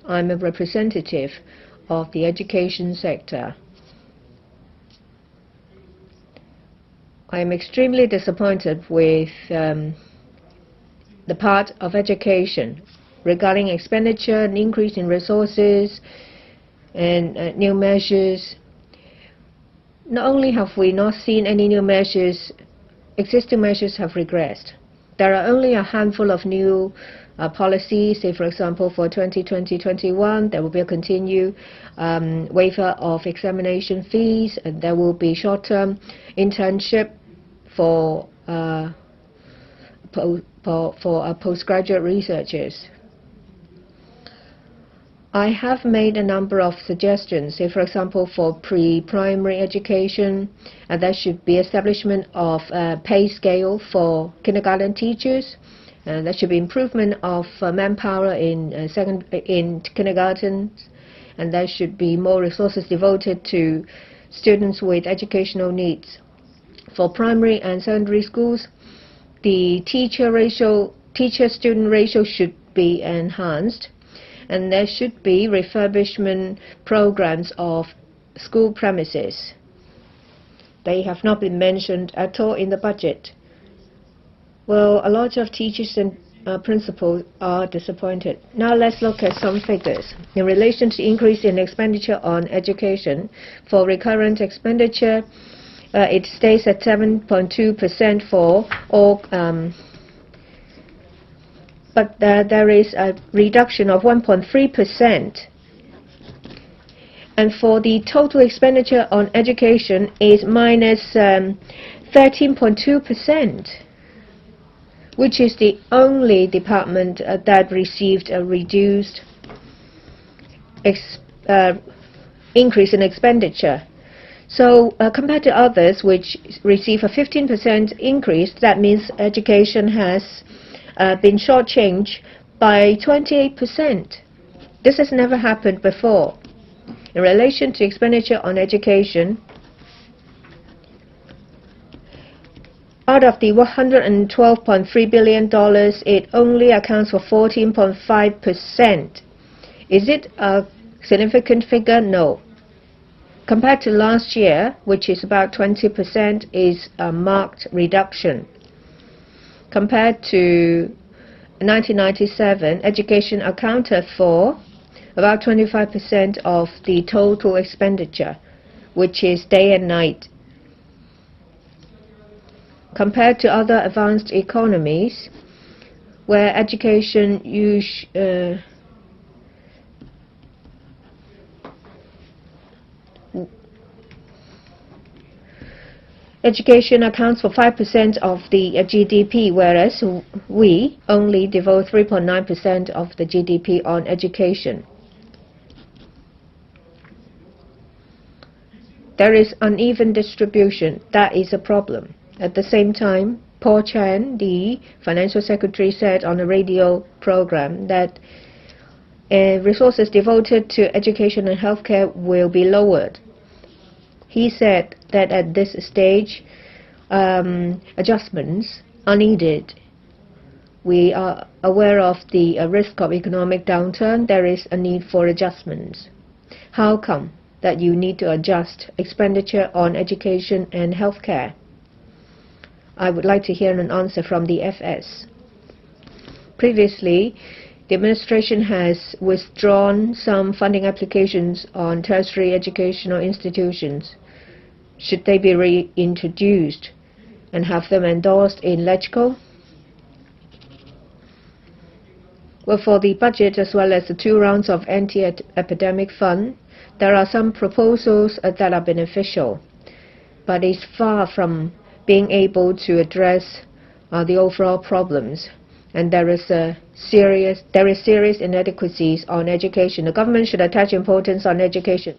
I'm a representative of the education sector. I am extremely disappointed with the part of education regarding expenditure, an increase in resources, and new measures. Not only have we not seen any new measures, existing measures have regressed. There are only a handful of new policies. Say, for example, for 2020-21, there will be a continued waiver of examination fees, and there will be short-term internship for postgraduate researchers. I have made a number of suggestions. Say, for example, for pre-primary education, there should be establishment of a pay scale for kindergarten teachers. There should be improvement of manpower in kindergarten, and there should be more resources devoted to students with educational needs. For primary and secondary schools, the teacher-student ratio should be enhanced, and there should be refurbishment programs of school premises. They have not been mentioned at all in the budget. Well, a lot of teachers and principals are disappointed. Now let's look at some figures. In relation to increase in expenditure on education, for recurrent expenditure, it stays at 7.2% for all, but there is a reduction of 1.3%. And for the total expenditure on education is minus 13.2%, which is the only department that received a reduced increase in expenditure. So compared to others which receive a 15% increase, that means education has been shortchanged by 28%. This has never happened before. In relation to expenditure on education, out of the $112.3 billion, it only accounts for 14.5%. Is it a significant figure? No. Compared to last year, which is about 20%, is a marked reduction. Compared to 1997, education accounted for about 25% of the total expenditure, which is day and night. Compared to other advanced economies, where education accounts for 5% of the GDP, whereas we only devote 3.9% of the GDP on education. There is uneven distribution. That is a problem. At the same time, Paul Chan, the financial secretary, said on a radio program that resources devoted to education and healthcare will be lowered. He said that at this stage, adjustments are needed. We are aware of the risk of economic downturn. There is a need for adjustments. How come that you need to adjust expenditure on education and healthcare? I would like to hear an answer from the FS. Previously, the administration has withdrawn some funding applications on tertiary educational institutions. Should they be reintroduced and have them endorsed in LegCo? Well, for the budget as well as the 2 rounds of anti-epidemic fund, there are some proposals that are beneficial, but it's far from being able to address the overall problems, and there is serious inadequacies on education. The government should attach importance on education.